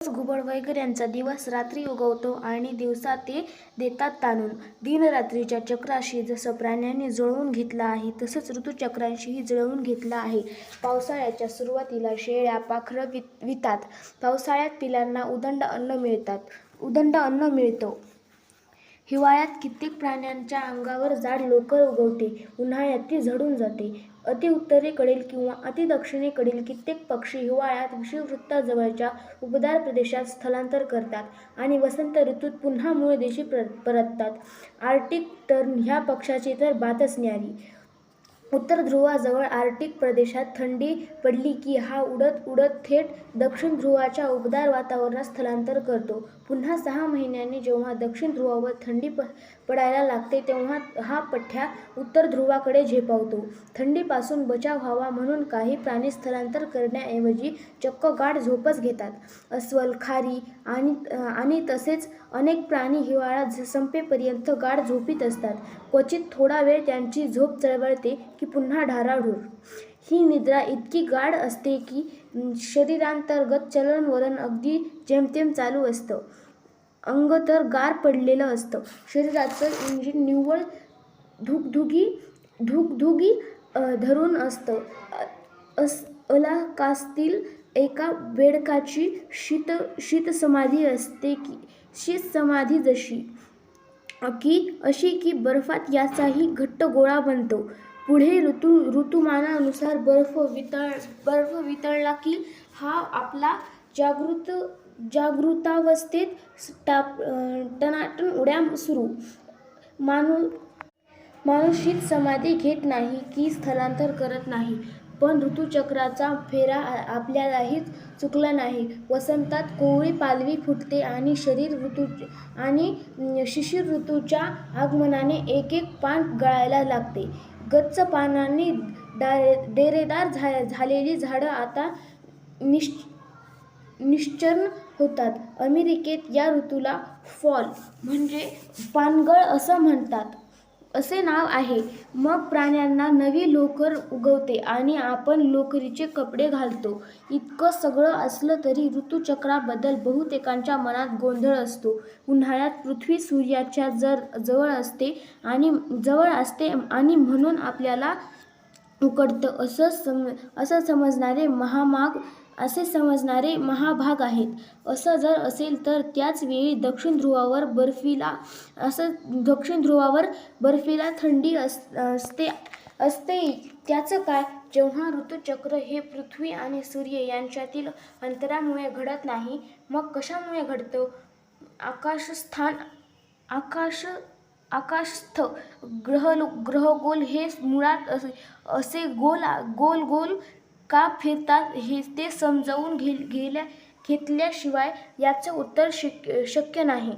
घुबड वगैरे यांचा दिवस रात्री उगवतो आणि दिवसा ते देतात ताणून. दिनरात्रीच्या चक्राशी जसं प्राण्यांनी जुळवून घेतलं आहे तसंच ऋतुचक्रांशीही जुळवून घेतलं आहे. पावसाळ्याच्या सुरुवातीला शेळ्या पाखरं वितात. पावसाळ्यात पिलांना उदंड अन्न मिळतं. हिवाळ्यात कित्येक प्राण्यांच्या अंगावर जाड लोकर उगवते. उन्हाळ्यात ती झडून जाते. अति उत्तरेकडील किंवा अति दक्षिणेकडील कित्येक पक्षी हिवाळ्यात विषुववृत्ताजवळच्या उबदार प्रदेशात स्थलांतर करतात आणि वसंत ऋतूत पुन्हा मूळ देशी परततात. आर्क्टिक टर्न ह्या पक्ष्याची तर बातच न्यारी. उत्तर ध्रुवाजवळ आर्क्टिक प्रदेशात थंडी पडली की हा उडत उडत थेट दक्षिण ध्रुवाच्या उबदार वातावरणात स्थलांतर करतो. पुन्हा 6 महिन्यांनी जेव्हा दक्षिण ध्रुवावर थंडी पडायला लागते तेव्हा हा पठ्या उत्तर ध्रुवाकडे झेपावतो. थंडीपासून बचाव व्हावा म्हणून काही प्राणी स्थलांतर करण्याऐवजी चक्क गाढ झोपच घेतात. अस्वल, खारी आणि तसेच अनेक प्राणी हिवाळा संपेपर्यंत गाढ झोपीत असतात. क्वचित थोडा वेळ त्यांची झोप चळवळते की पुन्हा ढाराढूर. ही निद्रा इतकी गाढ असते की शरीरांतर्गत चलनवलन अगदी जेमतेम चालू असतं. अंग तर गार पडलेलं असतं. शरीराचं इंजिन निव्वळ धुगधुगी धरून असतं. अलास्कातील एका बेडकाची शीतसमाधी असते जशी अशी की बर्फात याचाही घट्ट गोळा बनतो. पुढे ऋतुमानानुसार बर्फ वितळला की हा आपला जागृतावस्थेत टनाटन उड्या सुरू. माणूस शीत समाधी घेत नाही की स्थलांतर करत नाही. पण ऋतुचक्राचा फेरा आपल्यालाही चुकला नाही. वसंतात कोवळी पालवी फुटते आणि शिशिर ऋतूच्या आगमनाने एक एक पान गळायला लागते. गच्च पानांनी डेरेदार झालेली झाडं आता निश्चर्ण होतात. अमेरिकेत या ऋतूला फॉल म्हणजे पानगळ असं म्हणतात. असे नाव आहे. मग प्राण्यांना नवी लोकर उगवते आणि आपण लोकरीचे कपडे घालतो. इतकं सगळं असलं तरी ऋतुचक्राबद्दल बहुतेकांच्या मनात गोंधळ असतो. उन्हाळ्यात पृथ्वी सूर्याच्या जवळ असते आणि म्हणून आपल्याला उकडतं असं समजणारे महाभाग आहेत. असं जर असेल तर त्याच वेळी दक्षिण ध्रुवावर बर्फीला थंडी असते. त्याचं काय? जेव्हा ऋतुचक्र हे पृथ्वी आणि सूर्य यांच्यातील अंतरामुळे घडत नाही मग कशामुळे घडतं? आकाशस्थ ग्रहगोल हे मुळात असे गोल का फिरतात ते समजावून घेतल्याशिवाय याचं उत्तर शक्य नाही.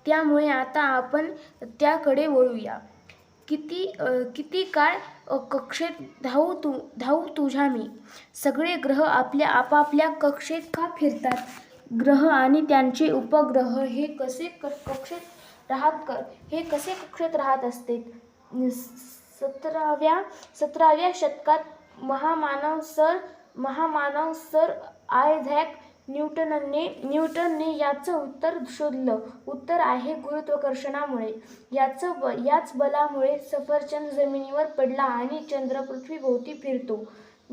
त्यामुळे आता आपण त्याकडे वळूया. किती काळ कक्षेत धावू तुझ्या मी? सगळे ग्रह आपापल्या कक्षेत का फिरतात? ग्रह आणि त्यांचे उपग्रह हे कसे कक्षेत राहत असतील? 17व्या शतकात महामानव सर आयझॅक न्यूटनने याचं उत्तर शोधलं. उत्तर आहे गुरुत्वाकर्षणामुळे. याच बलामुळे सफरचंद जमिनीवर पडला आणि चंद्र पृथ्वीभोवती फिरतो.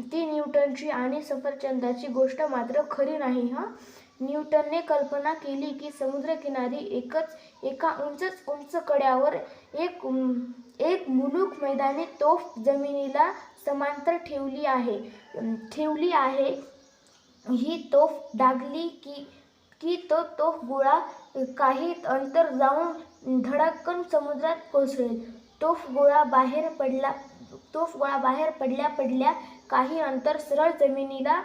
ती न्यूटनची आणि सफरचंदाची गोष्ट मात्र खरी नाही. न्यूटनने कल्पना केली की समुद्रकिनारी एका उंच कड्यावर एक मुलूक मैदानी तोफ जमिनीला समांतर ठेवली आहे. ही तोफ डागली की तो तोफ गोळा काही अंतर जाऊन धडाक्कन समुद्रात कोसळेल. तोफ गोळा बाहेर पडल्या काही अंतर सरळ जमिनीला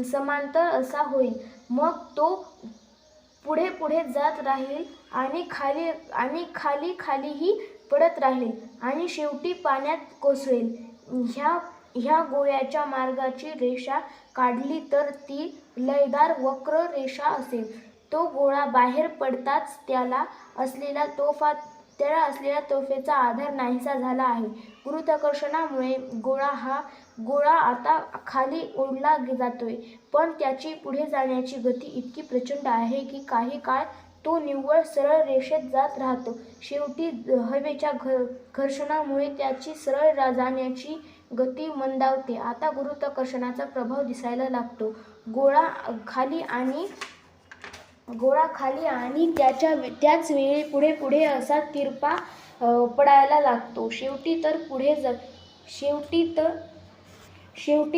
समांतर असा होईल. मग तो पुढे जात राहील आणि खालीही पडत राहील आणि शेवटी पाण्यात कोसळेल. ह्या गोळ्याच्या मार्गाची रेषा काढली तर ती लयदार वक्र रेषा असेल. तो गोळा बाहेर पडताच त्याला असलेल्या तोफेचा आधार नाहीसा झाला आहे. गुरुत्वाकर्षणामुळे गोळा हा गोळा आता खाली ओढला जातोय, पण त्याची पुढे जाण्याची गती इतकी प्रचंड आहे की काही काळ तो निव्वळ सरळ रेषेत जात राहतो. शेवटी हवेच्या घर्षणामुळे त्याची सरळ जाण्याची गती मंदावते. आता गुरुत्वाकर्षणाचा प्रभाव दिसायला लागतो. गोळा खाली आणि त्याच वेळी पुढे पुढे असा तिरपा पडायला लागतो. शेवटी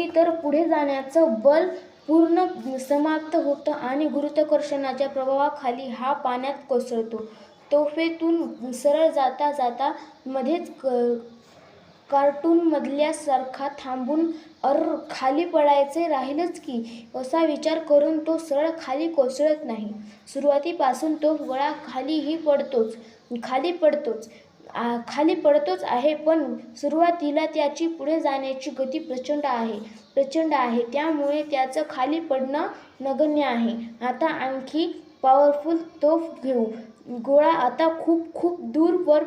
तर पुढे जाण्याचं बल पूर्ण समाप्त होतं आणि गुरुत्वाकर्षणाच्या प्रभावाखाली हा पाण्यात कोसळतो. तोफेतून सरळ जाता जाता मध्येच कार्टूनमधल्यासारखा थांबून खाली पडायचे राहिलंच की, असा विचार करून तो सरळ खाली कोसळत नाही. सुरुवातीपासून तो गोळा खाली पडतोच आहे, पण सुरुवातीला त्याची पुढे जाण्याची गती प्रचंड आहे. त्यामुळे त्याचं खाली पडणं नगण्य आहे. आता आणखी पॉवरफुल तोफ घेऊ. गोळा आता खूप दूर वर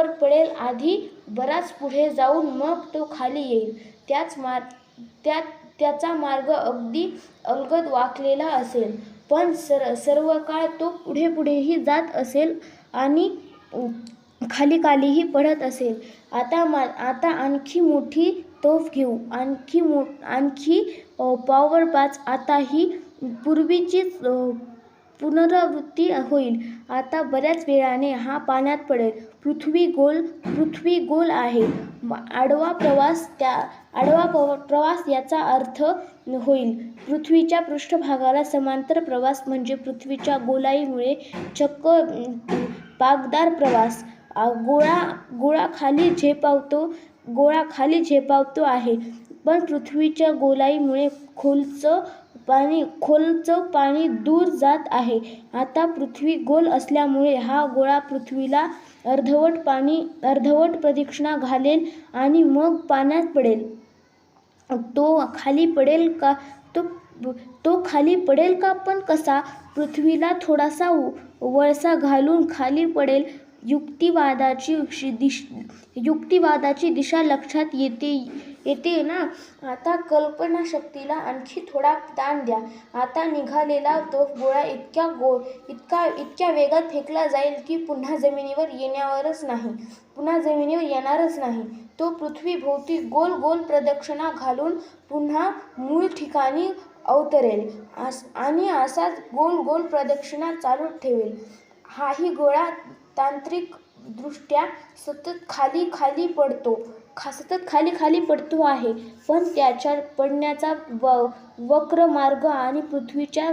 पडेल. आधी बराच पुढे जाऊन मग तो खाली येईल. त्याचा मार्ग अगदी अलगद वाकलेला असेल, पण सर्व काळ तो पुढेही जात असेल आणि खालीही पडत असेल. आता आणखी मोठी तोफ घेऊ. आणखी पॉवर 5. आता ही पूर्वीचीच पुनरावृत्ती होईल. आता बऱ्याच वेळाने हा पाण्यात पडेल. पृथ्वी गोल आहे. आडवा प्रवास याचा अर्थ होईल पृथ्वीच्या पृष्ठभागाला समांतर प्रवास, म्हणजे पृथ्वीच्या गोलाईमुळे चक्क पाकदार प्रवास. गोळा खाली झेपावतो आहे, पण पृथ्वीच्या गोलाईमुळे खोलचं पाणी दूर जात आहे. आता पृथ्वी गोल असल्यामुळे हा गोळा पृथ्वीला अर्धवट प्रदक्षिणा घालेल आणि मग पाण्यात पडेल. तो खाली पडेल का? पण कसा? पृथ्वीला थोडासा वळसा घालून खाली पडेल. युक्तिवादाची दिशा लक्षात येते ना? आता कल्पनाशक्तीला आणखी थोडा ताण द्या. आता निघालेला तोफ गोळा इतक्या वेगात फेकला जाईल की पुन्हा जमिनीवर येणारच नाही. तो पृथ्वीभोवती गोल प्रदक्षिणा घालून पुन्हा मूळ ठिकाणी अवतरेल आणि असाच गोल प्रदक्षिणा चालू ठेवेल. हाही गोळा तांत्रिकदृष्ट्या सतत खाली पडतो आहे, पण त्याच्या पडण्याचा वक्र मार्ग आणि पृथ्वीच्या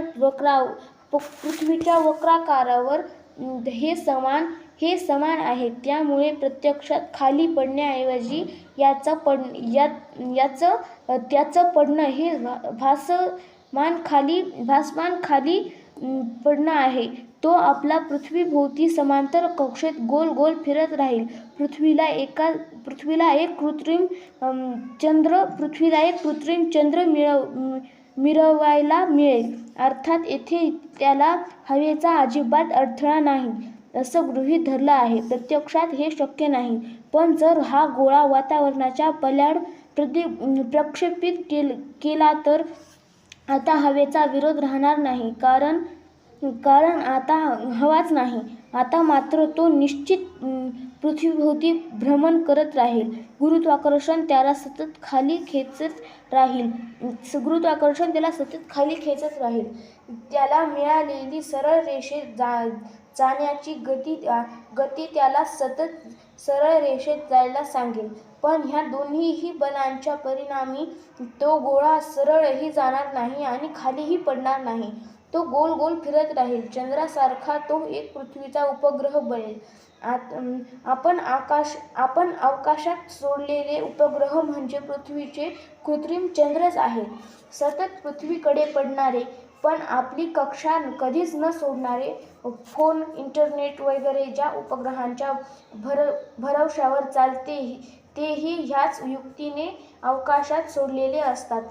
वक्राकारावर हे समान आहे. त्यामुळे प्रत्यक्षात खाली पडण्याऐवजी त्याचं पडणं हे भासमान खाली पडणं आहे. तो आपला पृथ्वीभोवती समांतर कक्षेत गोल फिरत राहील. पृथ्वीला एक कृत्रिम चंद्र मिळवायला मिळेल. अर्थात येथे त्याला हवेचा अजिबात अडथळा नाही असं गृहीत धरलं आहे. प्रत्यक्षात हे शक्य नाही, पण जर हा गोळा वातावरणाच्या पल्याड प्रक्षेपित केला तर आता हवेचा विरोध राहणार नाही, कारण आता हवाच नाही. आता मात्र तो निश्चित पृथ्वीभोवती भ्रमण करत राहील. गुरुत्वाकर्षण त्याला सतत खाली खेचत राहील. त्याला मिळालेली सरळ रेषेत जाण्याची गती त्याला सतत सरळ रेषेत जायला सांगेल. पण ह्या दोन्ही बलांच्या परिणामी तो गोळा सरळही जाणार नाही आणि खालीही पडणार नाही. तो गोल फिरत राहील. चंद्रासारखा तो एक पृथ्वीचा उपग्रह बनेल. आपण अवकाशात सोडलेले उपग्रह म्हणजे पृथ्वीचे कृत्रिम चंद्रच आहेत. सतत पृथ्वीकडे पडणारे, पण आपली कक्षा कधीच न सोडणारे. फोन, इंटरनेट वगैरे ज्या उपग्रहांच्या भरवशावर चालते तेही ह्याच युक्तीने अवकाशात सोडलेले असतात.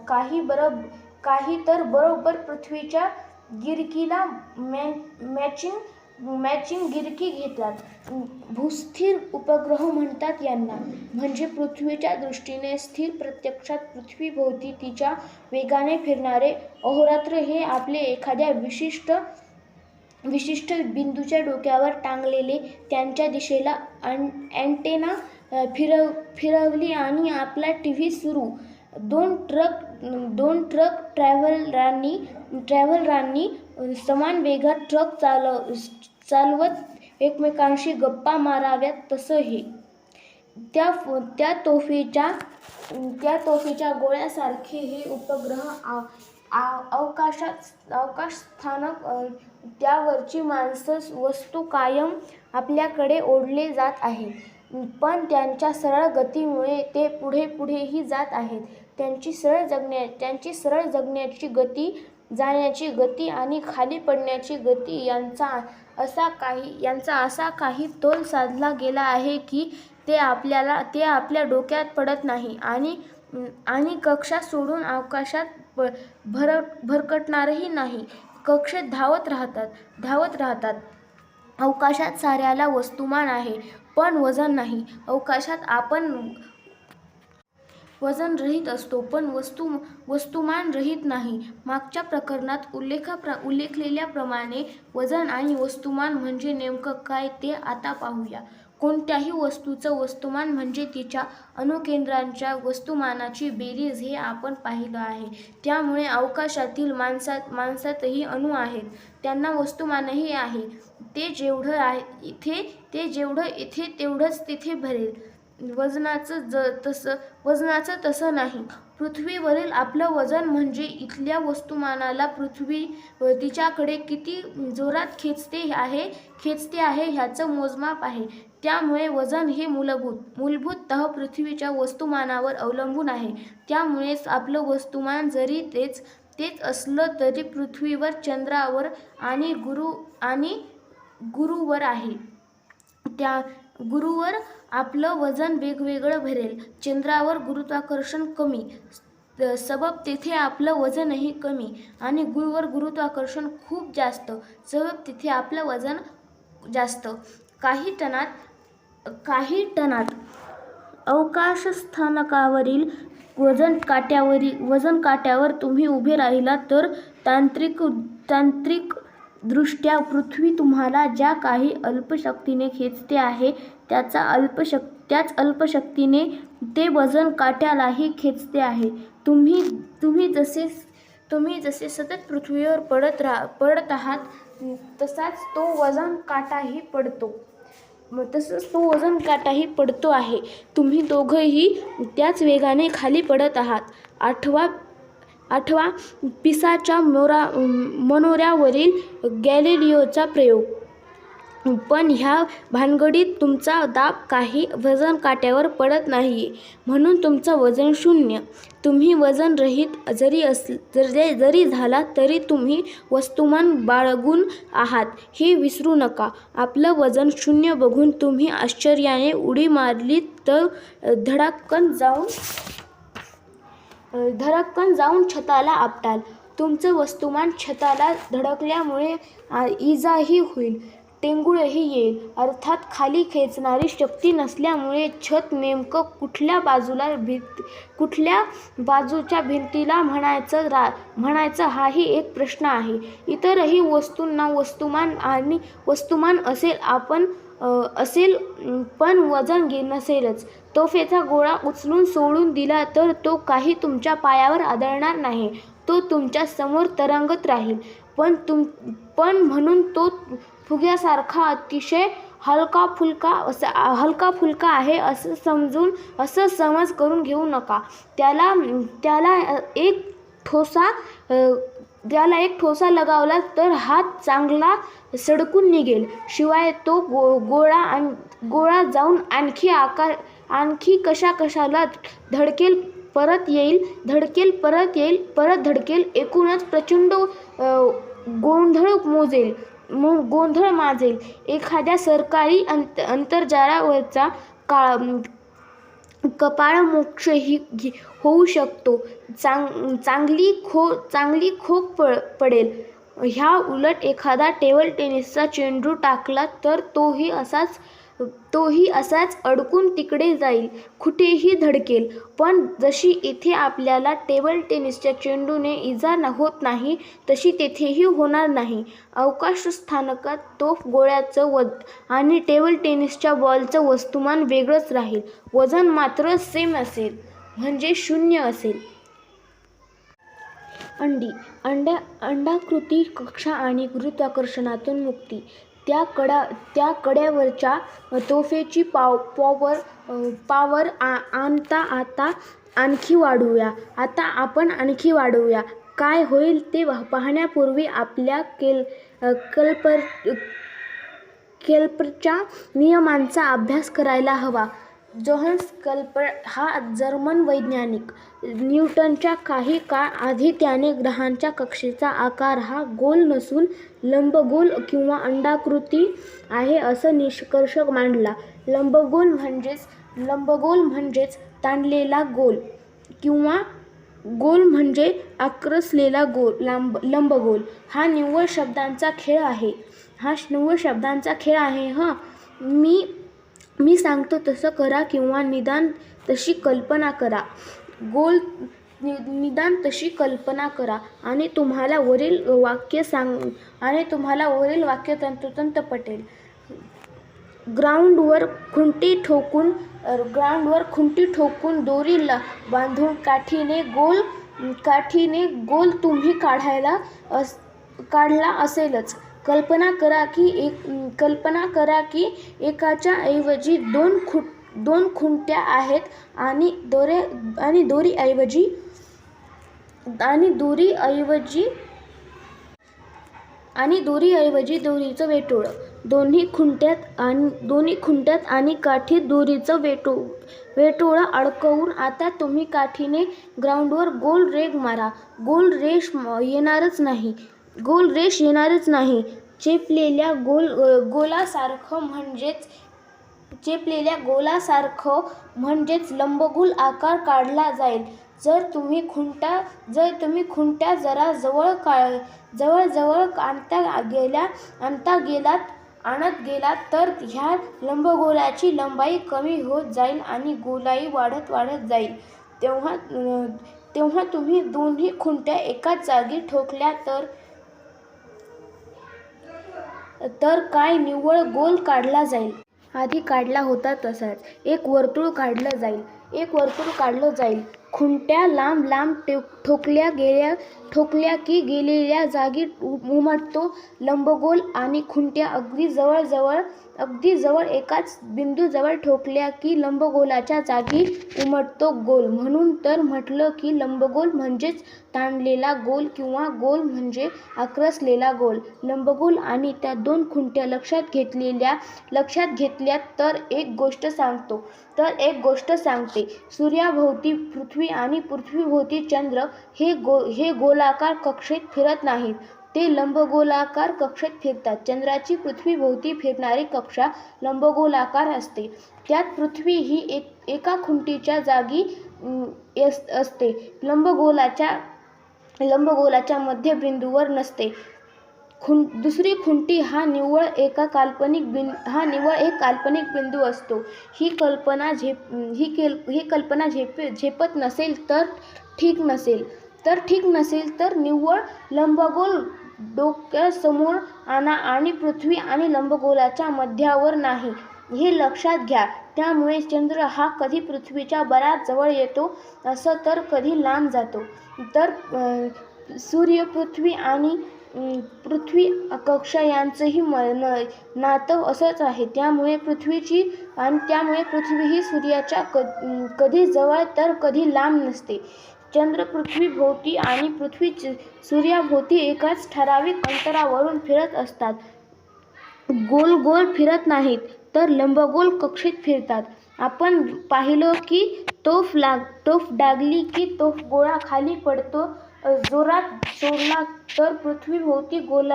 काही तर बरोबर पृथ्वीच्या गिरकीला मॅचिंग मॅचिंग गिरकी घेतात. भूस्थिर उपग्रह म्हणतात यांना. म्हणजे पृथ्वीच्या दृष्टीने स्थिर, प्रत्यक्षात पृथ्वीभोवती तिच्या वेगाने फिरणारे. अहोरात्र हे आपले एखाद्या विशिष्ट बिंदूच्या डोक्यावर टांगलेले. त्यांच्या दिशेला अँटेना फिरवली आणि आपला टीव्ही सुरू. दोन ट्रक ट्रॅव्हलरांनी समान वेगात ट्रक चालवत एकमेकांशी गप्पा माराव्यात तसं हे. त्या तोफेच्या गोळ्यासारखे हे उपग्रह अवकाश स्थानक. त्यावरची माणसं वस्तू कायम आपल्याकडे ओढले जात आहेत, पण त्यांच्या सरळ गतीमुळे ते पुढेही जात आहेत. त्यांची सरळ जगण्याची गती, जाण्याची गती आणि खाली पडण्याची गती यांचा असा काही तोल साधला गेला आहे की ते आपल्या डोक्यात पडत नाही आणि कक्षा सोडून आकाशात भरकटणारही नाही. कक्षेत धावत राहतात. अवकाशात साऱ्याला वस्तुमान आहे, पण वजन नाही. अवकाशात आपण वजन रहित असतो, पण वस्तुमान रहित नाही. मागच्या प्रकरणात उल्लेखलेल्याप्रमाणे वजन आणि वस्तुमान म्हणजे नेमकं काय ते आता पाहूया. कोणत्याही वस्तूचं वस्तुमान म्हणजे तिच्या अणुकेंद्रांच्या वस्तुमानाची बेरीज हे आपण पाहिलं आहे. त्यामुळे अवकाशातील माणसातही अणू आहेत, त्यांना वस्तुमानही आहे. ते जेवढं इथे तेवढंच तिथे भरेल. वजनाचं तसं नाही. पृथ्वीवरील आपलं वजन म्हणजे इथल्या वस्तुमानाला पृथ्वी तिच्याकडे किती जोरात खेचते आहे ह्याचं मोजमाप आहे. त्यामुळे वजन हे मूलभूततः पृथ्वीच्या वस्तुमानावर अवलंबून आहे. त्यामुळेच आपलं वस्तुमान जरी तेच असलं तरी पृथ्वीवर, चंद्रावर आणि गुरूवर आहे. त्या गुरूवर आपलं वजन वेगवेगळं भरेल. चंद्रावर गुरुत्वाकर्षण कमी, सबब तिथे आपलं वजनही कमी. आणि गुरूवर गुरुत्वाकर्षण खूप जास्त, सबब तिथे आपलं वजन जास्त. काही टनात अवकाशस्थानकावरील वजन काट्यावर तुम्ही उभे राहिलात तर तांत्रिकदृष्ट्या पृथ्वी तुम्हाला ज्या काही अल्पशक्तीने खेचते आहे त्याच अल्पशक्तीने ते वजन काट्यालाही खेचते आहे. तुम्ही जसे सतत पृथ्वीवर पडत आहात तसाच तो वजन काटाही पडतो आहे. तुम्ही दोघंही त्याच वेगाने खाली पडत आहात. आठवा पिसाच्या मनोऱ्यावरील गॅलिलिओचा प्रयोग. पण ह्या भानगडीत तुमचा दाब काही वजन काट्यावर पडत नाहीये, म्हणून तुमचं वजन शून्य. तुम्ही वजन रहित जरी झाला तरी तुम्ही वस्तुमान बाळगून आहात हे विसरू नका. आपलं वजन शून्य बघून तुम्ही आश्चर्याने उडी मारलीत तर धडक्कन जाऊन छताला आपटाल. तुमचं वस्तुमान छताला धडकल्यामुळे इजाही होईल, टेंगुळही येईल. अर्थात खाली खेचणारी शक्ती नसल्यामुळे छत नेमकं कुठल्या बाजूच्या भिंतीला म्हणायचं हाही एक प्रश्न आहे. इतरही वस्तूंना वस्तुमान असेल पण वजन नसेलच. तोफेचा गोळा उचलून सोडून दिला तर तो काही तुमच्या पायावर आदळणार नाही, तो तुमच्या समोर तरंगत राहील. पण म्हणून तो फुग्यासारखा अतिशय हलका-फुलका आहे असं समज करून घेऊ नका. त्याला एक ठोसा लगावला तर हात चांगला सडकून निघेल. शिवाय तो गोळा जाऊन आणखी कशाला धडकेल, परत येईल, एकूणच प्रचंड गोंधळ माजेल. एखाद्या सरकारी आंतरजालावरचा कपाळमोक्षही होऊ शकतो. चांगली खोक पडेल. ह्या उलट एखादा टेबल टेनिसचा चेंडू टाकला तर तोही असाच अडकून तिकडे जाईल, कुठेही धडकेल. पण जशी इथे आपल्याला टेबल टेनिसच्या चेंडूने इजा होत नाही, तशी तेथेही होणार नाही. अवकाशस्थानकात तोफ गोळ्याचं आणि टेबल टेनिसच्या बॉलचं वस्तुमान वेगळंच राहील. वजन मात्र सेम असेल, म्हणजे 0 असेल. अंडाकृती कक्षा आणि गुरुत्वाकर्षणातून मुक्ती. त्या कड्यावरच्या तोफेची पॉवर आता आपण आणखी वाढवूया. काय होईल ते पाहण्यापूर्वी आपल्या केल्परच्या नियमांचा अभ्यास करायला हवा. जोहान्स केल्पर हा जर्मन वैज्ञानिक. न्यूटनच्या काही काळ आधी त्याने ग्रहांच्या कक्षेचा आकार हा गोल नसून लंबगोल किंवा अंडाकृती आहे असा निष्कर्ष मांडला. लंबगोल म्हणजेच ताणलेला गोल किंवा गोल म्हणजे आकसलेला लंबगोल. हा निव्वळ शब्दांचा खेळ आहे. मी सांगतो तसं करा किंवा निदान तशी कल्पना करा आणि तुम्हाला वरील वाक्य तंतोतंत पटेल. ग्राउंडवर खुंटी ठोकून दोरी बांधून काठीने गोल तुम्ही काढला असेलच. कल्पना करा की एकाच्या ऐवजी दोन खुंट्या आहेत आणि दोरीऐवजी दोरीचं वेटोळं. दोन्ही खुंट्यात आणि काठीत दोरीचं वेटोळं अडकवून आता तुम्ही काठीने ग्राउंडवर गोल रेघ मारा. गोल रेष येणारच नाही. चेपलेल्या गोलासारखं म्हणजेच लंबगोल आकार काढला जाईल. जर तुम्ही खुंट्या जरा जवळ आणत गेलात तर ह्या लंबगोलाची लंबाई कमी होत जाईल आणि गोलाई वाढत जाईल. तेव्हा तुम्ही दोन्ही खुंट्या एकाच जागी ठोकल्या तर काय निव्वळ गोल काढला जाईल. आधी काढला होता तसाच. एक वर्तुळ काढलं जाईल. खुंट्या लांब ठोकल्या की गेलेल्या जागी उमटतो लंबगोल आणि खुंट्या अगदी जवळ एकाच बिंदूजवळ ठोकल्या की लंबगोलाच्या जागी उमटतो गोल. म्हणून तर म्हटलं की लंबगोल म्हणजेच ताणलेला गोल किंवा गोल म्हणजे आकसलेला गोल. लंबगोल आणि त्या दोन खुंट्या लक्षात घेतल्या तर एक गोष्ट सांगते. सूर्याभोवती पृथ्वी आणि पृथ्वीभोवती चंद्र हे गोलाकार कक्षेत फिरत नाहीत, ते लंबगोलाकार कक्षेत फिरतात. चंद्राची पृथ्वीभोवती फिरणारी कक्षा लंबगोलाकार असते. त्यात पृथ्वी ही एका खुंटीच्या जागी असते. लंबगोलाच्या मध्यबिंदूवर नसते. दुसरी खुंटी हा निव्वळ एक काल्पनिक बिंदू असतो. ही कल्पना झेपत नसेल तर ठीक नसेल तर निव्वळ लंबगोल डोक्यासमोर आणा आणि पृथ्वी आणि लंबगोलाच्या मध्यावर नाही, हे लक्षात घ्या. त्यामुळे चंद्र हा कधी पृथ्वीच्या बराच जवळ येतो असं तर कधी लांब जातो. तर सूर्य, पृथ्वी आणि पृथ्वी कक्षा यांचंही नातं असंच आहे. त्यामुळे पृथ्वी ही सूर्याच्या कधी जवळ तर कधी लांब नसते. चंद्र पृथ्वीभोवती आणि पृथ्वी सूर्याभोवती एकाच ठराविक अंतरावरून फिरत असतात. गोल फिरत नाहीत, तर लंबगोल कक्षेत फिरतात. आपण पाहिलं की तोफ डागली की तोफगोळा खाली पडतो. जोरात सोडला तर पृथ्वीभोवती गोल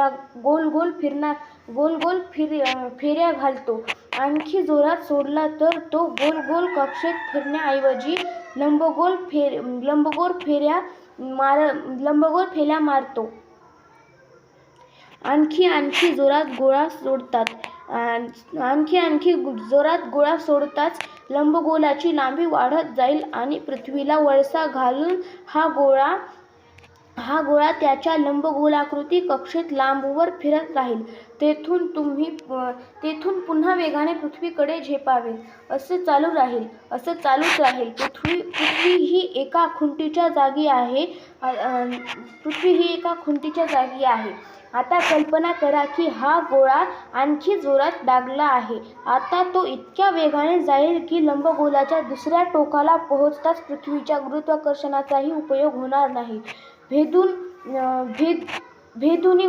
फेऱ्या घालतो. आणखी जोरात सोडला तर तो गोल कक्षेत फिरण्याऐवजी लंबगोल फेऱ्या मारतो. आणखी जोरात गोळा सोडतात. आणखी जोरात गोळा सोडताच लंबगोलाची लांबी वाढत जाईल आणि पृथ्वीला वळसा घालून हा गोळा त्याच्या लंबगोलाकृती कक्षेत लांबवर फिरत राहील. तेथून पुन्हा वेगाने पृथ्वीकडे झेपावेल. असं चालूच राहील. पृथ्वी ही एका खुंटीच्या जागी आहे. आता कल्पना करा की हा गोळा आणखी जोरात डागला आहे. आता तो इतक्या वेगाने जाईल की लंबगोलाच्या दुसऱ्या टोकाला पोहोचताच पृथ्वीच्या गुरुत्वाकर्षणाचाही उपयोग होणार नाही. भेदूनी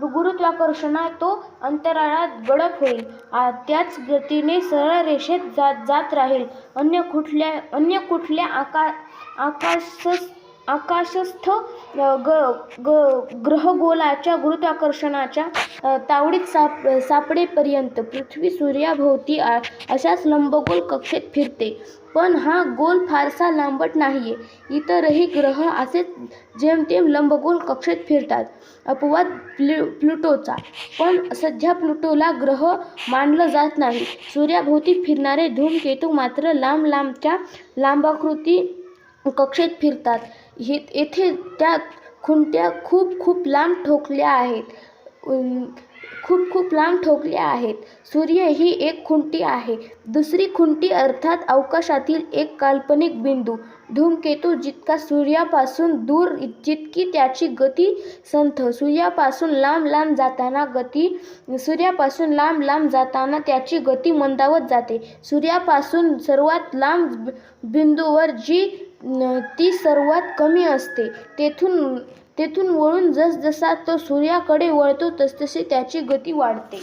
गुरुत्वाकर्षणा तो अंतराळात गडप होईल. त्याच गतीने सरळ रेषेत जात राहील. अन्य कुठल्या आकाशस्थ ग्रहगोलाच्या गुरुत्वाकर्षणाच्या तावडीत सापडेपर्यंत पृथ्वी सूर्याभोवती अशाच लंबगोल कक्षेत फिरते. पण हा गोल फारसा लांबट नाहीये. इतरही ग्रह असेच जेमतेम लंबगोल कक्षेत फिरतात. अपवाद प्लुटोचा. पण सध्या प्लुटोला ग्रह मानलं जात नाही. सूर्याभोवती फिरणारे धूमकेतू मात्र लांबच्या लांबाकृती कक्षेत फिरतात. येथे त्या खुंट्या खूप लांब ठोकल्या आहेत. सूर्य ही एक खुंटी आहे. दुसरी खुंटी अर्थात अवकाशातील एक काल्पनिक बिंदू. धूमकेतू जितका सूर्यापासून दूर तितकी त्याची गती संथ. सूर्यापासून लांब जाताना त्याची गती मंदावत जाते. सूर्यापासून सर्वात लांब बिंदूवर ती सर्वात कमी असते. तेथून वळून जसजसा तो सूर्याकडे वळतो तसतशी त्याची गती वाढते.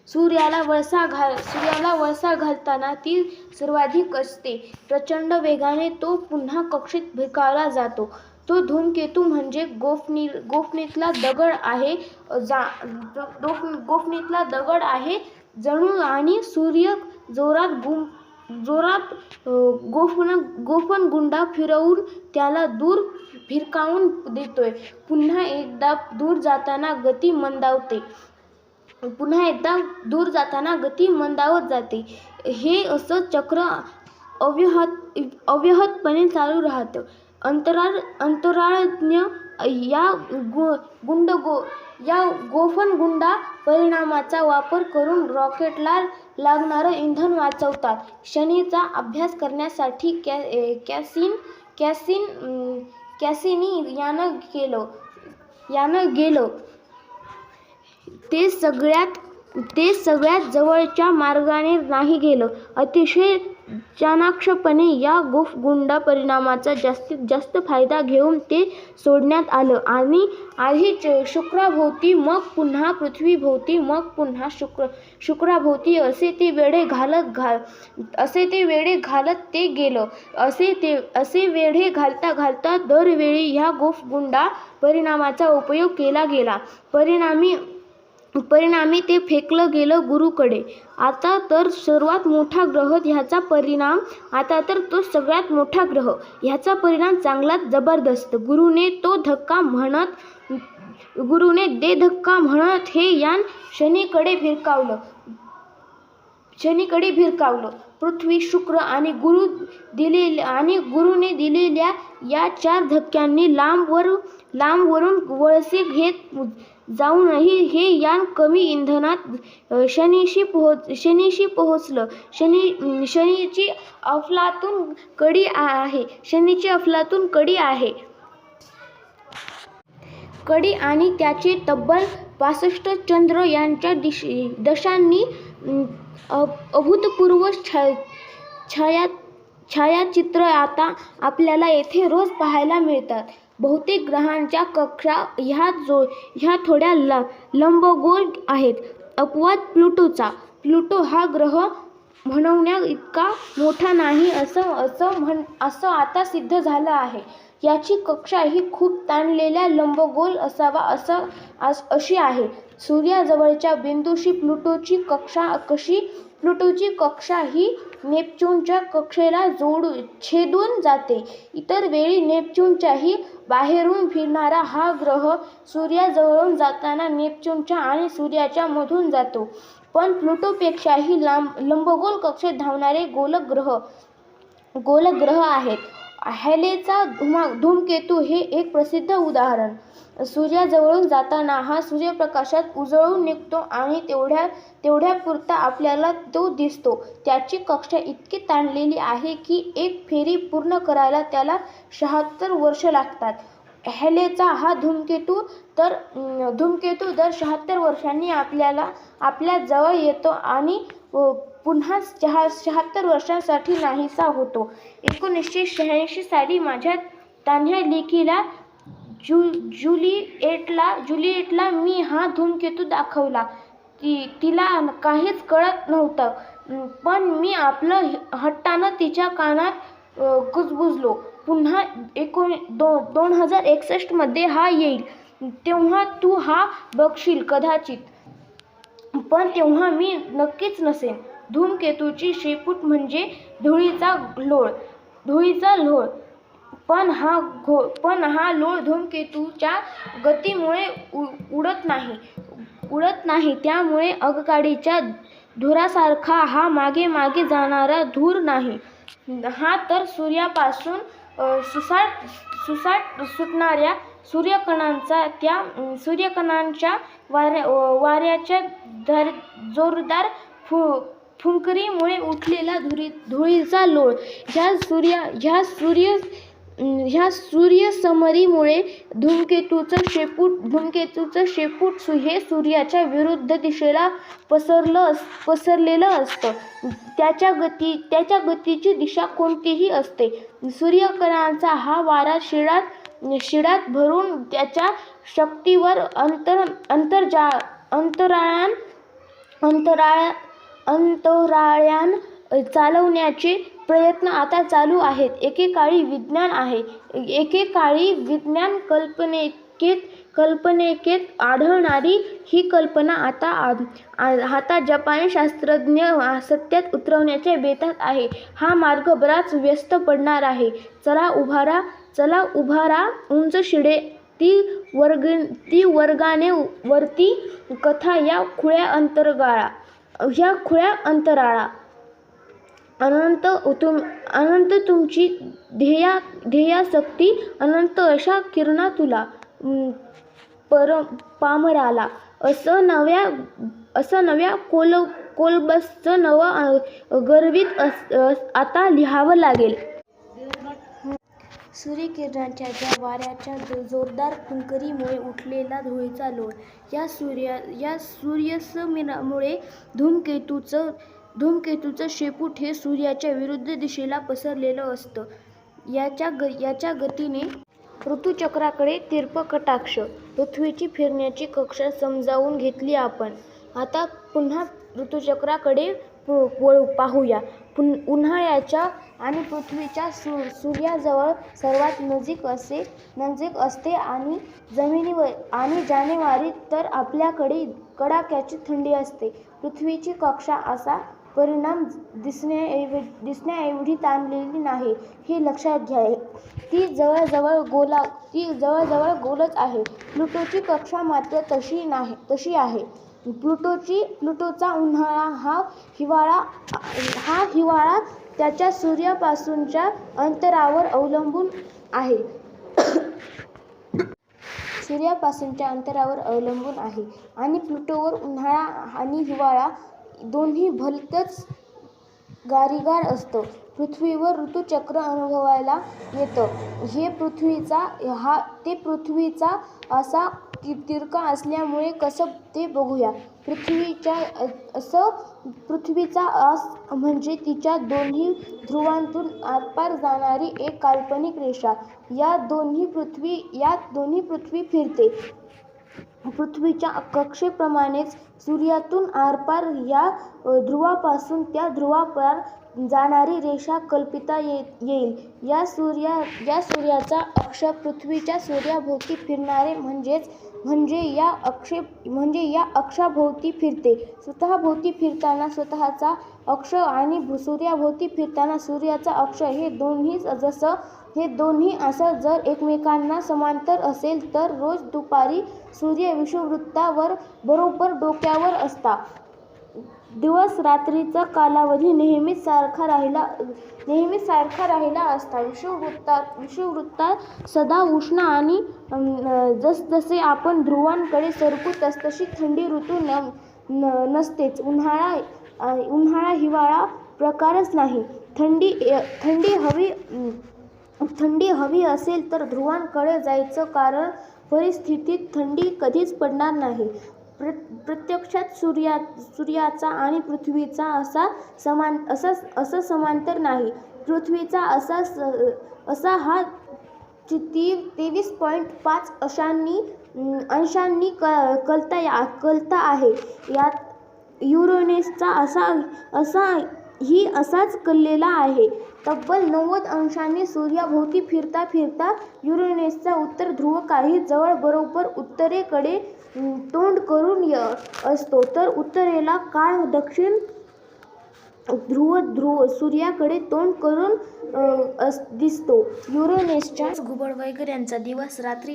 सूर्याला वळसा घालताना ती सर्वाधिक असते. प्रचंड वेगाने तो पुन्हा कक्षेत भिरकावला जातो. तो धूमकेतू म्हणजे गोफणीतला दगड आहे जणू, आणि सूर्य जोरात गोफणगुंडा फिरवून त्याला दूर भिरकावून देतोय. पुन्हा एकदा दूर जाताना गती मंदावत जाते. हे असं चक्र अव्याहतपणे चालू राहतं. अंतराळज्ञ या गोफणगुंडा परिणामाचा वापर करून रॉकेटला लागणारं इंधन वाचवतात. शनीचा अभ्यास करण्यासाठी कॅसिनी यानं गेलं. ते सगळ्यात जवळच्या मार्गाने नाही गेलं. अतिशय चाणाक्षपणे या गोफगुंडा परिणामाचा जास्तीत जास्त फायदा घेऊन ते सोडण्यात आलं आणि आधी शुक्राभोवती, मग पुन्हा पृथ्वीभोवती, मग पुन्हा शुक्राभोवती असे ते वेढे घालत ते गेलं. असे वेढे घालता दरवेळी ह्या गोफगुंडा परिणामाचा उपयोग केला गेला. परिणामी ते फेकलं गेलं गुरूकडे. आता तर सगळ्यात मोठा ग्रह ह्याचा परिणाम चांगलाच जबरदस्त. गुरूने दे धक्का म्हणत हे यान शनीकडे भिरकावलं. पृथ्वी, शुक्र आणि गुरूने दिलेल्या या 4 धक्क्यांनी लांबवरून वळसे घेत जाऊनही हे यान कमी इंधनात शनीशी पोहोचलं. शनीची अफलातून कडी आणि त्याचे तब्बल 65 चंद्र यांच्या दशांनी अभूतपूर्व छायाचित्र आता आपल्याला येथे रोज पाहायला मिळतात. बहुतेक ग्रहांच्या कक्षा ह्या थोड्या लंबगोल आहेत. अपवाद प्लुटोचा. प्लुटो हा ग्रह म्हणवण्या इतका मोठा नाही असं आता सिद्ध झालं आहे. याची कक्षा ही खूप ताणलेला लंबगोल असावा अशी आहे. सूर्याजवळच्या बिंदूशी प्लुटोची कक्षा कशी प्लुटोची कक्षा ही नेपच्यूनच्या कक्षेला छेदून जाते. इतर वेळी नेपच्यूनच्याही बाहेरून फिरणारा हा ग्रह सूर्याजवळून जाताना नेपच्यूनच्या आणि सूर्याच्या मधून जातो. पण प्लुटोपेक्षाही लंबगोल कक्षेत धावणारे गोलक ग्रह आहेत. हॅलेचा धूमकेतू हे एक प्रसिद्ध उदाहरण. सूर्याजवळून जाताना हा सूर्यप्रकाशात उजळून निघतो आणि तेवढ्यापुरता आपल्याला तो दिसतो. त्याची कक्षा इतकी ताणलेली आहे की एक फेरी पूर्ण करायला त्याला 76 वर्षे लागतात. हॅलेचा हा धूमकेतू दर 76 वर्षांनी आपल्या जवळ येतो आणि पुन्हा 76 वर्षांसाठी नाहीसा होतो. 1986 साली माझ्या तान्ह्या लेकीला जुलिएटला मी हा धूमकेतू दाखवला. तिला काहीच कळत नव्हतं, पण मी आपलं हट्टानं तिच्या कानात कुजबुजलो. पुन्हा 2061 मध्ये हा येईल, तेव्हा तू हा बघशील कदाचित, पण तेव्हा मी नक्कीच नसेन. धूमकेतूची शेपूट म्हणजे धुळीचा लोळ, पण हा लोळ धूमकेतूच्या गतीमुळे उडत नाही. त्यामुळे आगगाडीच्या धुरासारखा हा मागे जाणारा धूर नाही. हा तर सूर्यापासून सुसाट सुटणाऱ्या सूर्यकणांच्या वाऱ्याच्या जोरदार फुंकरीमुळे उठलेला धुळीचा लोळ. ह्या सूर्यसमरीमुळे धूमकेतूचं शेपूट हे सूर्याच्या विरुद्ध दिशेला पसरलेलं असतं. त्याच्या गतीची दिशा कोणतीही असते. सूर्यकणांचा हा वारा शिडात भरून त्याच्या शक्तीवर अंतराळयान चालवण्याचे प्रयत्न आता चालू आहेत. एकेकाळी विज्ञान कल्पनेकेत आढळणारी ही कल्पना आता जपानी शास्त्रज्ञ सत्यात उतरवण्याच्या बेतात आहे. हा मार्ग बराच व्यस्त पडणार आहे. चला उभारा उंच शिडे, ती वर्गाने वरती कथा या खुळ्या अंतराळा. अनंत तुमची ध्येयासक्ती, अनंत अशा किरणा तुला पामराला. असं नव्या कोलंबसचं नवं गर्वित आता लिहावं लागेल. सूर्यकिरणांच्या त्या वाऱ्याच्या जोरदार फुंकरीमुळे उठलेला धुळीचा लोळ. या सूर्यसमरीमुळे धूमकेतूचं शेपूट हे सूर्याच्या विरुद्ध दिशेला पसरलेलं असतं. याच्या गतीने ऋतुचक्राकडे तिर्यक पृथ्वीची फिरण्याची कक्षा समजावून घेतली आपण. आता पुन्हा ऋतुचक्राकडे पाहूया. उन्हाळ्याच्या आणि पृथ्वीच्या सूर्याजवळ सर्वात नजीक असते आणि जानेवारीत तर आपल्याकडे कडाक्याची थंडी असते. पृथ्वीची कक्षा असा परिणाम दिसण्याएवढी ताणलेली नाही, हे लक्षात घ्या. ती जवळजवळ गोलच आहे. प्लुटोची कक्षा मात्र तशी आहे. प्लुटोचा उन्हाळा हा हिवाळा त्याच्या सूर्यापासूनच्या अंतरावर अवलंबून आहे. आणि प्लुटोवर उन्हाळा आणि हिवाळा दोन्ही भलतंच गारीगार असतं. पृथ्वीवर ऋतुचक्र अनुभवायला येतं. ते पृथ्वीचा असा तिरका असल्यामुळे कसं ते बघूया. पृथ्वीचा आस म्हणजे तिच्या दोन्ही ध्रुवांतून आरपार जाणारी एक काल्पनिक रेषा. यात दोन्ही पृथ्वी फिरते. पृथ्वीच्या कक्षेप्रमाणेच सूर्यातून आरपार या ध्रुवापासून त्या ध्रुवापार जाणारी रेषा कल्पिता येईल. या सूर्याचा अक्ष पृथ्वीच्या सूर्याभोवती फिरणारे म्हणजे या अक्षाभोवती फिरते. स्वतःभोवती फिरताना स्वतःचा अक्ष आणि सूर्याभोवती फिरताना सूर्याचा अक्ष हे दोन्ही असं जर एकमेकांना समांतर असेल तर रोज दुपारी सूर्य विषुववृत्तावर बरोबर डोक्यावर असता. दिवस रात्रीचा कालावधी नेहमीच सारखा राहिला असता. विषुववृत्तात सदा उष्ण आणि जसजसे आपण ध्रुवांकडे सरकू तसतशी थंडी ऋतू नसतेच. उन्हाळा हिवाळा प्रकारच नाही. थंडी हवी असेल तर ध्रुवांकडे जायचं, कारण परिस्थितीत थंडी कधीच पडणार नाही. प्रत्यक्षात सूर्याचा आणि पृथ्वीचा असा समांतर नाही. पृथ्वीचा असा हा 23.5 अंशांनी कलता आहे. यात युरेनसचा असाच कललेला आहे. तब्बल 90 अंशांनी सूर्याभोवती फिरता फिरता युरेनसचा उत्तर ध्रुव काही जवळ बरोबर उत्तरेकडे तोंड करून असतो, तर उत्तरेला काळ दक्षिण ध्रुव सूर्याकडे तोंड करून दिसतो. युरेनसच्या घुबड वगैरेंचा दिवस रात्री.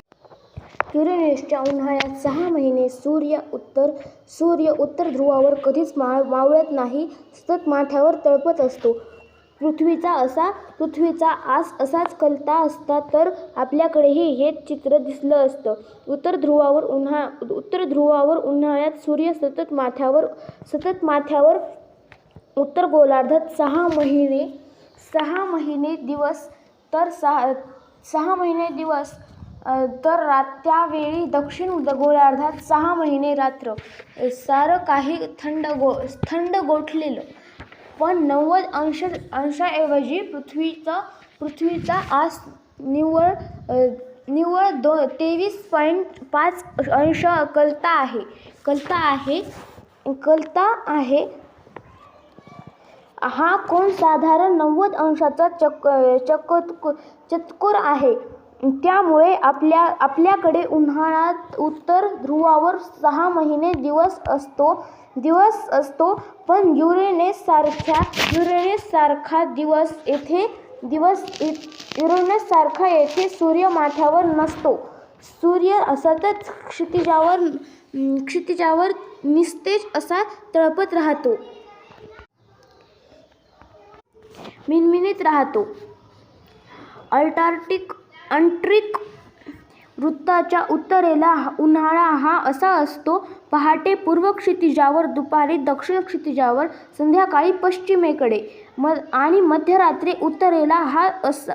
युरेनसच्या उन्हाळ्यात 6 महिने सूर्य उत्तर ध्रुवावर कधीच मावळत नाही, सतत माथ्यावर तळपत असतो. पृथ्वीचा असाच कलता असता तर आपल्याकडेही हेच चित्र दिसलं असतं. उत्तर ध्रुवावर उन्हाळ्यात सूर्य सतत माथ्यावर उत्तर गोलार्धात 6 महिने दिवस तर त्यावेळी दक्षिण गोलार्धात 6 महिने रात्र. सारं काही थंड गोठलेलं. पण 90 अंशाऐवजी पृथ्वीचा आज निव्वळ 23.5 अंश कलता आहे. हा कोन साधारण 90 अंशाचा चतकोर आहे. त्यामुळे आपल्याकडे उन्हाळ्यात उत्तर ध्रुवावर 6 महिने दिवस असतो, पण युरेनस सारखा येथे सूर्य माथ्यावर नसतो. सूर्य सतत क्षितिजावर निस्तेज असा तळपत राहतो, मिणमिणीत राहतो. अंटार्क्टिक वृत्ताच्या उत्तरेला उन्हाळा हा असा असतो. पहाटे पूर्व क्षितिजावर, दुपारी दक्षिण क्षितिजावर, संध्याकाळी पश्चिमेकडे आणि मध्यरात्री उत्तरेला हा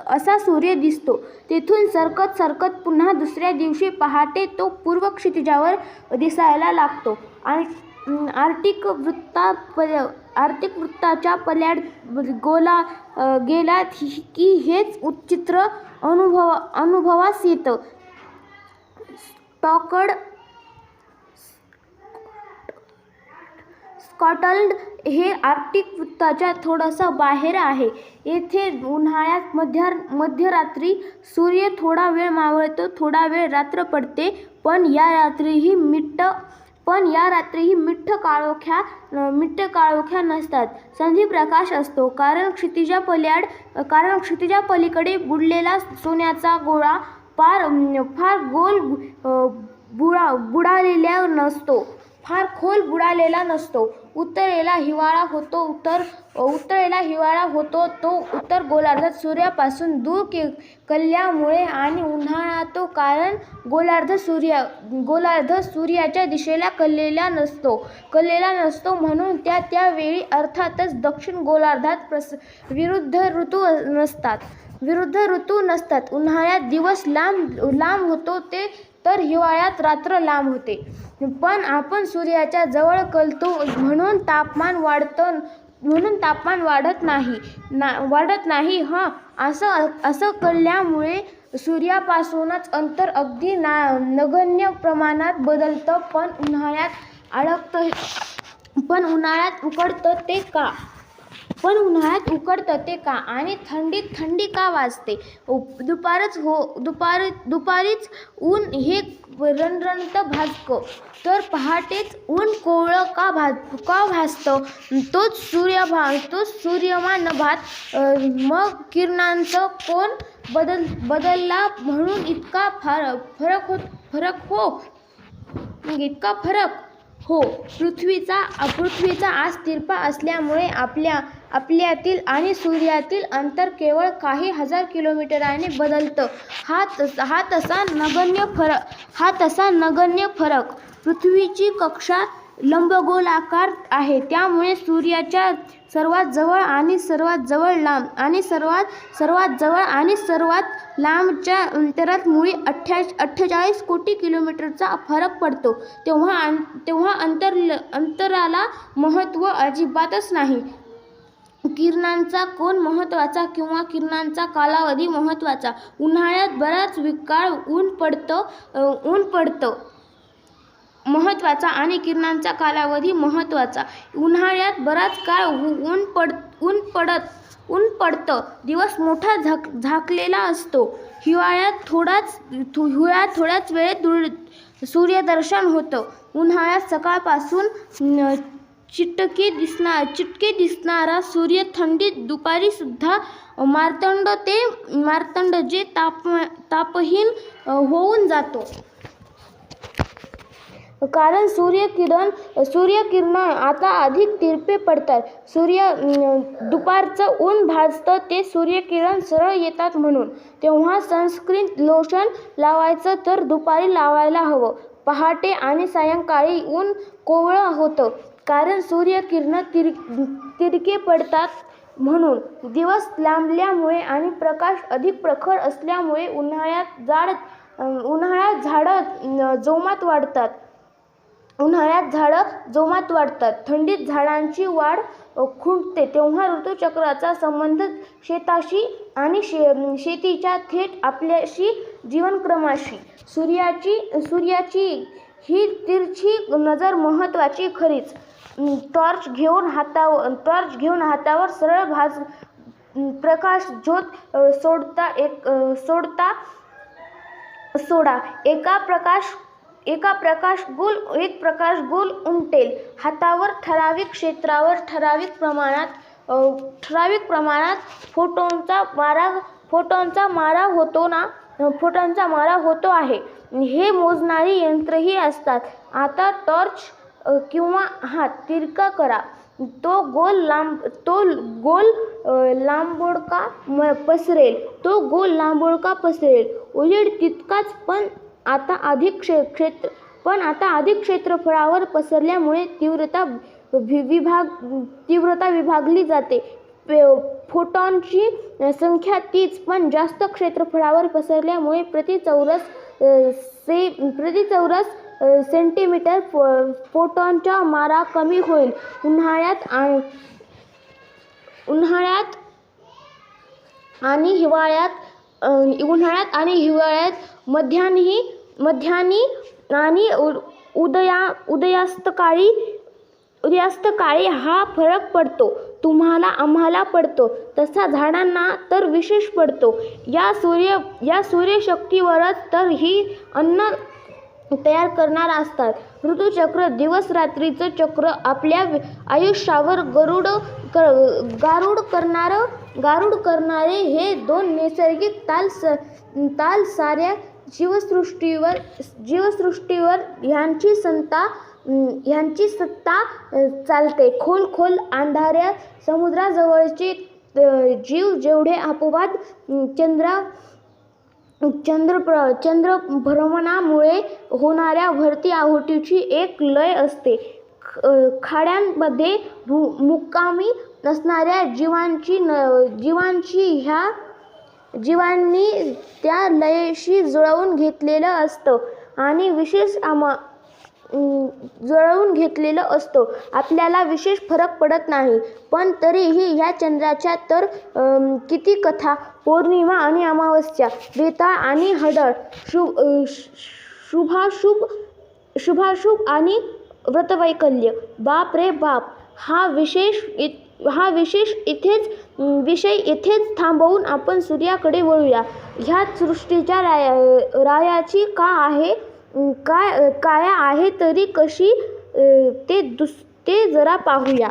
असा सूर्य दिसतो. तेथून सरकत पुन्हा दुसऱ्या दिवशी पहाटे तो पूर्व क्षितिजावर दिसायला लागतो. आर्क्टिक वृत्ताच्या पल्याड गेलात की हेच चित्र अनुभवास येतं. स्कॉटलंड हे आर्क्टिक वृत्ताच्या थोडंसं बाहेर आहे. येथे उन्हाळ्यात मध्यरात्री सूर्य थोडा वेळ मावळतो, थोडा वेळ रात्र पडते, पण या रात्रीही मिट्ट काळोख्या नसतात. संधिप्रकाश असतो, कारण क्षितिजापलीकडे बुडलेला सोन्याचा गोळा फार खोल बुडालेला नसतो. उत्तरेला हिवाळा होतो तो उत्तर गोलार्धात सूर्यापासून दूर कलल्यामुळे, आणि उन्हाळा तो कारण गोलार्ध सूर्याच्या दिशेला कललेला नसतो, म्हणून त्यावेळी अर्थातच दक्षिण गोलार्धात विरुद्ध ऋतू नसतात. उन्हाळ्यात दिवस लांब होतो तर हिवाळ्यात रात्र लांब होते. पण आपण सूर्याच्या जवळ कलतो म्हणून तापमान वाढत नाही. असं कलल्यामुळे सूर्यापासूनच अंतर अगदी नगण्य प्रमाणात बदलतं. पण उन्हाळ्यात उकडतं ते का? पण उन्हाळ्यात उकडतं ते का? आणि थंडीत थंडी का वाजते? दुपारीच ऊन हे रणरणतं भाजकं, तर पहाटेच ऊन कोवळं का भासतं? तोच सूर्यमान भात मग किरणांचा कोन बदलला म्हणून इतका फरक हो. पृथ्वीचा आज तिरपा असल्यामुळे आपल्यातील आणि सूर्यातील अंतर केवळ काही हजार किलोमीटरांनी बदलतं. हा तसा नगण्य फरक. पृथ्वीची कक्षा लंबगोलाकार आहे, त्यामुळे सूर्याच्या सर्वात जवळ आणि सर्वात जवळ लांब आणि सर्वात जवळ आणि सर्वात लांबच्या अंतरात मुळी 48 कोटी किलोमीटरचा फरक पडतो. तेव्हा अंतराला महत्त्व अजिबातच नाही. किरणांचा कोन महत्त्वाचा किंवा किरणांचा कालावधी महत्त्वाचा? उन्हाळ्यात बराच काळ ऊन पडतं महत्त्वाचा आणि किरणांचा कालावधी महत्त्वाचा. उन्हाळ्यात बराच काळ ऊन पडतं, दिवस मोठा झाकलेला असतो. हिवाळ्यात थोड्याच वेळेत सूर्यदर्शन होतं. उन्हाळ्यात सकाळपासून चिटके दिसणारा सूर्य थंडीत दुपारी सुद्धा मार्तंड जे तापहीन होऊन जातो. कारण सूर्यकिरण आता अधिक तिरपे पडतात. दुपारचं ऊन भाजतं ते सूर्यकिरण सरळ येतात म्हणून. तेव्हा सनस्क्रीन लोशन लावायचं तर दुपारी लावायला हवं. पहाटे आणि सायंकाळी ऊन कोवळं होतं, कारण सूर्यकिरण तिरके पडतात म्हणून. दिवस लांबल्यामुळे आणि प्रकाश अधिक प्रखर असल्यामुळे उन्हाळ्यात झाडं जोमात वाढतात. थंडीत झाडांची वाढ खुंटते. तेव्हा ऋतुचक्राचा संबंध शेताशी आणि शेतीच्या थेट आपल्याशी जीवनक्रमाशी. सूर्याची ही तिरछी नजर महत्त्वाची खरीच. टॉर्च घेऊन हातावर सरळ प्रकाश झोत सोडा. एक प्रकाश गोल उमटेल. हातावर ठराविक क्षेत्रावर ठराविक प्रमाणात फोटॉनचा मारा होतो आहे. हे मोजणारी यंत्रही असतात. आता टॉर्च किंवा हात तिरका करा, तो गोल लांबोळका पसरेल. उजेड तितकाच, पण आता अधिक क्षेत्रफळावर पसरल्यामुळे तीव्रता विभागली जाते. फोटॉनची संख्या तीच, पण जास्त क्षेत्रफळावर पसरल्यामुळे प्रति चौरस सेंटीमीटर फोटॉनचा मारा कमी होईल. उन्हाळ्यात आणि हिवाळ्यात मध्यान्ही आणि उदयास्तकाळी हा फरक पडतो. आम्हाला पडतो, तसा झाडांना तर विशेष पडतो. या सूर्यशक्तीवरच तर ही अन्न तयार करणार असतात. ऋतुचक्र, दिवस रात्रीचं चक्र, आपल्या आयुष्यावर गारूड करणारे हे दोन नैसर्गिक ताल साऱ्या जीवसृष्टीवर ह्यांची सत्ता चालते. खोल अंधाऱ्या समुद्राजवळचे जीव जेवढे आपोआप चंद्रभ्रमणामुळे होणाऱ्या भरती ओहोटीची एक लय असते. खाड्यांमध्ये मुक्कामी असणाऱ्या जीवांनी त्या लयेशी जुळवून घेतलेलं असतं आणि आपल्याला विशेष फरक पडत नाही. पण तरीही ह्या चंद्राच्या तर किती कथा. पौर्णिमा आणि अमावस्या, बेताळ आणि हडळ, शुभाशुभ आणि व्रतवैकल्य. बाप रे बाप, हा विशेष हा विषय इथेच थांबवून आपण सूर्याकडे वळूया. ह्या सृष्टीच्या रायाची काया आहे तरी कशी ते जरा पाहूया.